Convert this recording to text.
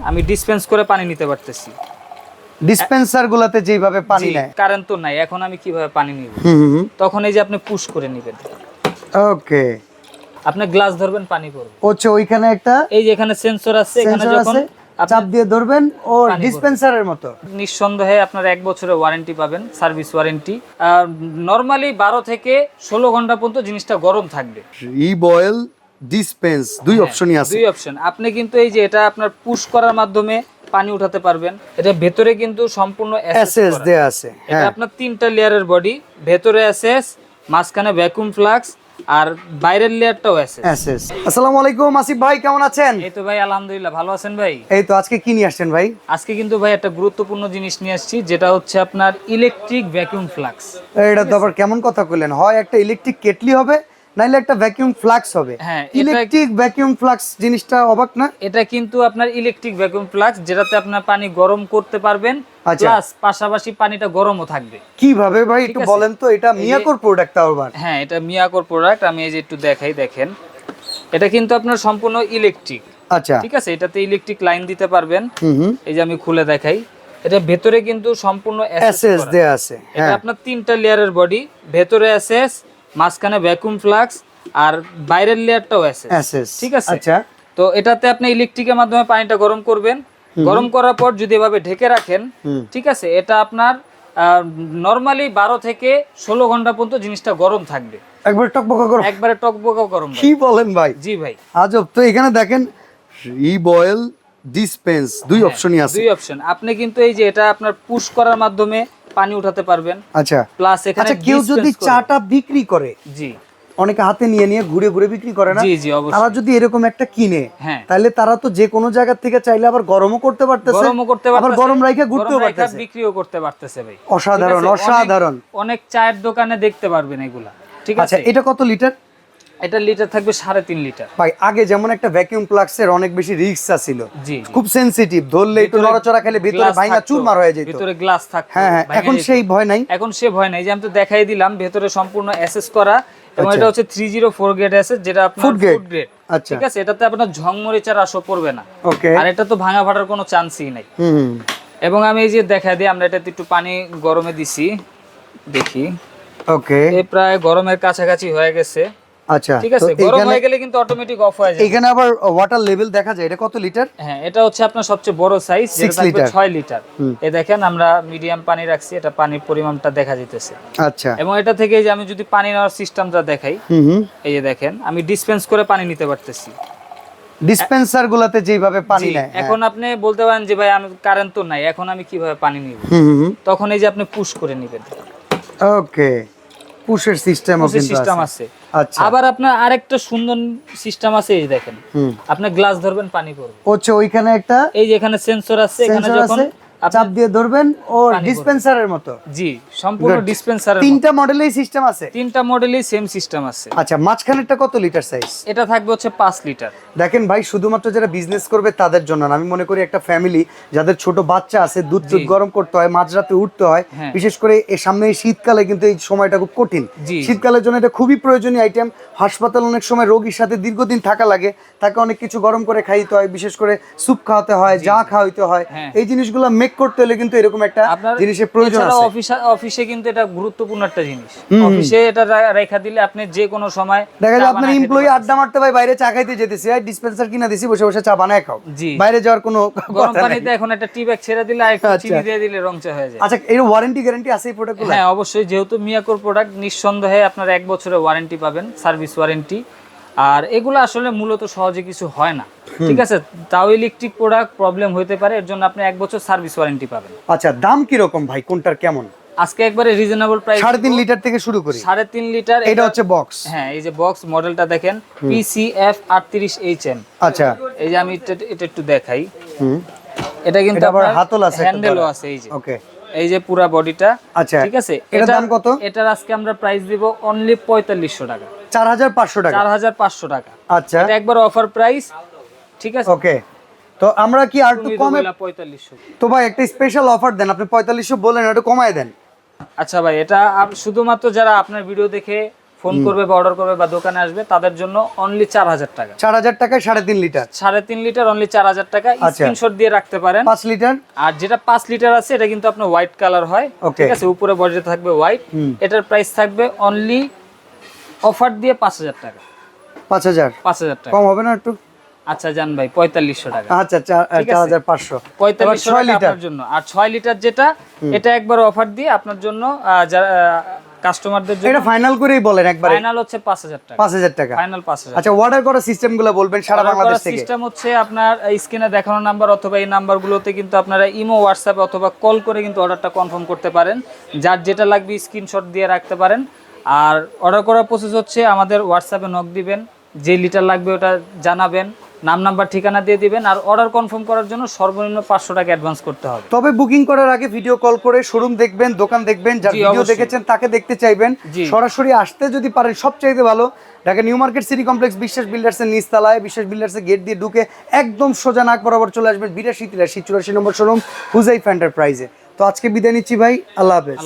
আমি ডিসপেন্স করে পানি নিতে পারতেছি। ডিসপেন্সার গুলাতে যেভাবে পানি নেয়, কারেন্ট তো নাই, এখন আমি কিভাবে পানি নিব? তখন এই যে আপনি পুশ করে নেবেন। ওকে, আপনি গ্লাস ধরবেন, পানি পড়বে। হচ্ছে ওইখানে একটা এই যে এখানে সেন্সর আছে, এখানে যখন চাপ দিয়ে ধরবেন ও ডিসপেন্সারের মতো। নিঃসন্দেহে আপনার 1 বছরের ওয়ারেন্টি পাবেন, সার্ভিস ওয়ারেন্টি। নরমালি 12 থেকে 16 ঘন্টা পর্যন্ত জিনিসটা গরম থাকবে। রিবয়েল ডিসপেন্স দুই অপশনই আছে। দুই অপশন। আপনি কিন্তু এই যে এটা আপনার পুশ করার মাধ্যমে পানি উঠাতে পারবেন। এটা ভেতরে কিন্তু সম্পূর্ণ এসএস দেয়া আছে। এটা আপনার 3টা লেয়ারের বডি, ভেতরে এসএস, মাঝখানে ভ্যাকুয়াম ফ্লাক্স, আর বাইরের লেয়ারটাও এসএস। আসসালামু আলাইকুম আসিফ ভাই, কেমন আছেন? এই তো ভাই আলহামদুলিল্লাহ, ভালো আছেন ভাই? এই তো, আজকে কি নিয়ে আসছেন ভাই? আজকে কিন্তু ভাই একটা গুরুত্বপূর্ণ জিনিস নিয়ে আসছি, যেটা হচ্ছে আপনার ইলেকট্রিক ভ্যাকুয়াম ফ্লাক্স। এটা তো আবার কেমন কথা কইলেন? হয় একটা ইলেকট্রিক কেটলি হবে, নাইলে একটা ভ্যাকুয়াম ফ্লাক্স হবে। হ্যাঁ, ইলেকট্রিক ভ্যাকুয়াম ফ্লাক্স জিনিসটা অবাক না? এটা কিন্তু আপনার ইলেকট্রিক ভ্যাকুয়াম ফ্লাক্স, যেটাতে আপনার পানি গরম করতে পারবেন, আচ্ছা। প্লাস পাশাপাশি পানিটা গরমও থাকবে। কিভাবে ভাই একটু বলেন তো? এটা মিয়াকোর প্রোডাক্ট আবার? হ্যাঁ, এটা মিয়াকোর প্রোডাক্ট। আমি এই যে একটু দেখাই, দেখেন এটা কিন্তু আপনার সম্পূর্ণ ইলেকট্রিক। আচ্ছা, ঠিক আছে, এটাতে ইলেকট্রিক লাইন দিতে পারবেন। এই যে আমি খুলে দেখাই, এটা ভেতরে কিন্তু সম্পূর্ণ এসএস দেয়া আছে। এটা আপনার 3টা লেয়ারের বডি, ভেতরে এসএস, মাঝখানে ভ্যাকুয়াম ফ্লাক্স, আর বাইরের লেয়ারটাও এসএস। ঠিক আছে। আচ্ছা, তো এটাতে আপনি ইলেকট্রিকের মাধ্যমে পানিটা গরম করবেন। গরম করার পর যদি এভাবে ঢেকে রাখেন, ঠিক আছে, এটা আপনার নরমালি 12 থেকে 16 ঘন্টা পর্যন্ত জিনিসটা গরম থাকবে। একবার টকবকা গরম? একবারে টকবকা গরম। কি বলেন ভাই? জি ভাই। আজব তো। এখানে দেখেন রিবয়েল ডিসপেন্স দুই অপশনই আছে। দুই অপশন। আপনি কিন্তু এই যে এটা আপনার পুশ করার মাধ্যমে পানি উঠাতে পারবেন। আচ্ছা, প্লাস এখানে আচ্ছা, কেউ যদি চাটা বিক্রি করে, জি, অনেকে হাতে নিয়ে নিয়ে ঘুরে ঘুরে বিক্রি করে না? জি জি অবশ্যই। তারা যদি এরকম একটা কিনে, হ্যাঁ, তাহলে তারা তো যে কোনো জায়গা থেকে চাইলে আবার গরমও করতে পারতেছে, আবার গরম রাইখা ঘুরতেও পারতেছে, বিক্রিও করতে পারতেছে ভাই। অসাধারণ অসাধারণ। অনেক চায়ের দোকানে দেখতে পারবেন এগুলা। ঠিক আছে। আচ্ছা, এটা কত লিটার? এটা লিটার থাকবে 3.5 লিটার। ভাই, আগে যেমন একটা ভ্যাকুয়াম ফ্লাক্সের অনেক বেশি রিস্ক ছিল, জি, খুব সেনসিটিভ, ধরলে একটু নড়াচড়া খেলে ভিতরে ভাঙা চুরমার হয়ে যেত, ভিতরে গ্লাস থাকতো। হ্যাঁ, এখন সেই ভয় নাই। এখন সে ভয় নাই। যে আমি তো দেখাই দিলাম, ভেতরে সম্পূর্ণ এসএস করা, এবং এটা হচ্ছে 304 গ্রেড এসএস, যেটা আপনার ফুড গ্রেড। আচ্ছা, ঠিক আছে। এটাতে আপনার ঝংমরিচার আসো পড়বে না। ওকে। আর এটা তো ভাঙা ফাটার কোনো চান্সই নাই। এবং আমি এই যে দেখাই দিই, আমরা এটাতে একটু পানি গরমে দিছি, দেখি। ওকে, এই প্রায় গরমের কাছাকাছি হয়ে গেছে। আচ্ছা, ঠিক আছে। গরম হয়ে গেলে কিন্তু অটোমেটিক অফ হয়ে যায়। এখানে আবার ওয়াটার লেভেল দেখা যায়। এটা কত লিটার? হ্যাঁ, এটা হচ্ছে আপনার সবচেয়ে বড় সাইজ, যেটা থাকবে 6 লিটার। এই দেখেন, আমরা মিডিয়াম পানি রাখছি, এটা পানির পরিমাণটা দেখা যাইতেছে। আচ্ছা, এবং এটা থেকে এই যে আমি যদি পানি নেওয়ার সিস্টেমটা দেখাই, এই যে দেখেন, আমি ডিসপেন্স করে পানি নিতে পারতেছি। ডিসপেন্সার গুলাতে যেভাবে পানি নেয়। এখন আপনি বলতে পারেন যে ভাই আমি কারেন্ট তো নাই, এখন আমি কিভাবে পানি নিব? তখন এই যে আপনি পুশ করে নেবেন। ওকে, পুশের সিস্টেমও কিন্তু সিস্টেম আছে। আচ্ছা, আবার আপনার আরেকটা সুন্দর সিস্টেম আছে, এই দেখেন, আপনি গ্লাস ধরবেন, পানি পড়বে। হচ্ছে ওইখানে একটা এই যে এখানে সেন্সর আছে, এখানে যখন চাপ দিয়ে ধরবেন ও ডিসপেন্সারের মতো। জি, সম্পূর্ণ ডিসপেন্সারের। 3টা মডেলেই সিস্টেম আছে? 3টা মডেলেই সেম সিস্টেম আছে। আচ্ছা, মাঝখানেরটা কত লিটার সাইজ? এটা থাকবে হচ্ছে 5 লিটার। দেখেন ভাই, শুধুমাত্র যারা বিজনেস করবে তাদের জন্য না। আমি মনে করি একটা ফ্যামিলি যাদের ছোট বাচ্চা আছে, দুধ গরম করতে হয়, মাঝরাতে উঠতে হয়, বিশেষ করে এই সামনে এই শীতকালে কিন্তু এই সময়টা খুব কঠিন। শীতকালের জন্য এটা খুবই প্রয়োজনীয় আইটেম। হাসপাতাল অনেক সময় রোগীর সাথে দীর্ঘদিন থাকা লাগে, তাকে অনেক কিছু গরম করে খাইতে হয়, বিশেষ করে স্যুপ খাওয়াতে হয়, যা খাওয়াইতে হয়। এই জিনিসগুলো মেক করতে হলে কিন্তু এরকম একটা জিনিসের প্রয়োজন আছে। অফিসে কিন্তু এটা গুরুত্বপূর্ণ একটা জিনিস। অফিসে এটা রেখা দিলে আপনি যে কোনো সময় দেখা যায় আপনার এমপ্লয়ি আড্ডা মারতে ভাই বাইরে চা খাইতে যেতেছে, আর ডিসপেন্সার কিনা দিছি, বসে বসে চা বানায় খাও, বাইরে যাওয়ার কোনো গরম পানিতে এখন একটা টি ব্যাগ ছেড়ে দিলে আর একটু চিনি দিয়ে দিলে রং চা হয়ে যায়। আচ্ছা, এর ওয়ারেন্টি গ্যারান্টি আছে এই প্রোডাক্টগুলো? হ্যাঁ, অবশ্যই। যেহেতু মিয়াকোর প্রোডাক্ট, নিঃসন্দেহে আপনার 1 বছরের ওয়ারেন্টি পাবেন, সার্ভিস ওয়ারেন্টি। আর এগুলো আসলে মূলত সহজে কিছু হয় না। ঠিক আছে। তাও ইলেকট্রিক প্রোডাক্ট প্রবলেম হতে পারে, এর জন্য আপনি 1 বছর সার্ভিস ওয়ারেন্টি পাবেন। আচ্ছা, দাম কি রকম ভাই? কোনটার কেমন? আজকে একবারে রিজনেবল প্রাইস। 3.5 লিটার থেকে শুরু করি। 3.5 লিটার। এটা হচ্ছে বক্স। হ্যাঁ, এই যে বক্স মডেলটা দেখেন, PCF 38HM। আচ্ছা, এই যে আমি এটা একটু দেখাই। এটা কিন্তু আবার হাতল আছে, হ্যান্ডেলও আছে। এই যে ওকে, এই যে পুরো বডিটা। আচ্ছা, ঠিক আছে। এটার দাম কত? এটার আজকে আমরা প্রাইস দিব অনলি 4500 টাকা। 4500 টাকা? 4500 টাকা। আচ্ছা, এটা একবার অফার প্রাইস। ঠিক আছে। ওকে, তো আমরা কি আর একটু কমে? 4500। তো ভাই একটা স্পেশাল অফার দেন, আপনি 4500 বলেন, একটু কমায় দেন। আচ্ছা ভাই, এটা শুধুমাত্র যারা আপনার ভিডিও দেখে ফোন করবে বা অর্ডার করবে বা দোকানে আসবে তাদের জন্য অনলি 4000 টাকা। 4000 টাকায় 3.5 লিটার, 3.5 লিটার অনলি 4000 টাকা। স্ক্রিনশট দিয়ে রাখতে পারেন। 5 লিটার, আর যেটা 5 লিটার আছে এটা কিন্তু আপনার হোয়াইট কালার হয়, ঠিক আছে, উপরে বডিতে থাকবে হোয়াইট। এটার প্রাইস থাকবে অনলি অফার দিয়ে 5000 টাকা। 5000 টাকা কম হবে না একটু? আচ্ছা জান ভাই 4500 টাকা। আচ্ছা 4500, 4500 টাকা আপনার জন্য। আর 6 লিটার যেটা, এটা একবার অফার দিয়ে আপনার জন্য যারা কাস্টমারদের জন্য এটা ফাইনাল করেই বলেন একবারে। ফাইনাল হচ্ছে 5000 টাকা। 5000 টাকা ফাইনাল 5000। আচ্ছা, অর্ডার করার সিস্টেমগুলো বলবেন সারা বাংলাদেশ থেকে। সিস্টেম হচ্ছে আপনার স্ক্রিনে দেখানো নাম্বার অথবা এই নাম্বারগুলোতে কিন্তু আপনারা ইমো, হোয়াটসঅ্যাপ অথবা কল করে কিন্তু অর্ডারটা কনফার্ম করতে পারেন। যার যেটা লাগবে স্ক্রিনশট দিয়ে রাখতে পারেন। আর অর্ডার করার প্রসেস হচ্ছে আমাদের হোয়াটসঅ্যাপে নক দিবেন, যে লিটার লাগবে ওটা জানাবেন, নাম নাম্বার ঠিকানা দিয়ে দিবেন। আর অর্ডার কনফার্ম করার জন্য সর্বনিম্ন 500 টাকা অ্যাডভান্স করতে হবে। তবে বুকিং করার আগে ভিডিও কল করে শোরুম দেখবেন, দোকান দেখবেন, যার ভিডিও দেখেছেন তাকে দেখতে চাইবেন। সরাসরি আসতে যদি পারেন সবচাইতে ভালো। Dhaka new market city complex বিশ্বাস বিল্ডার্সের নিচতলায়, বিশ্বাস বিল্ডার্সের গেট দিয়ে ঢুকে একদম সোজা নাক বরাবর চলে আসবেন 82-83 নম্বর শোরুম হুজাইফা এন্টারপ্রাইজে। তো আজকে বিদায় নিচ্ছি ভাই, আল্লাহ হাফেজ।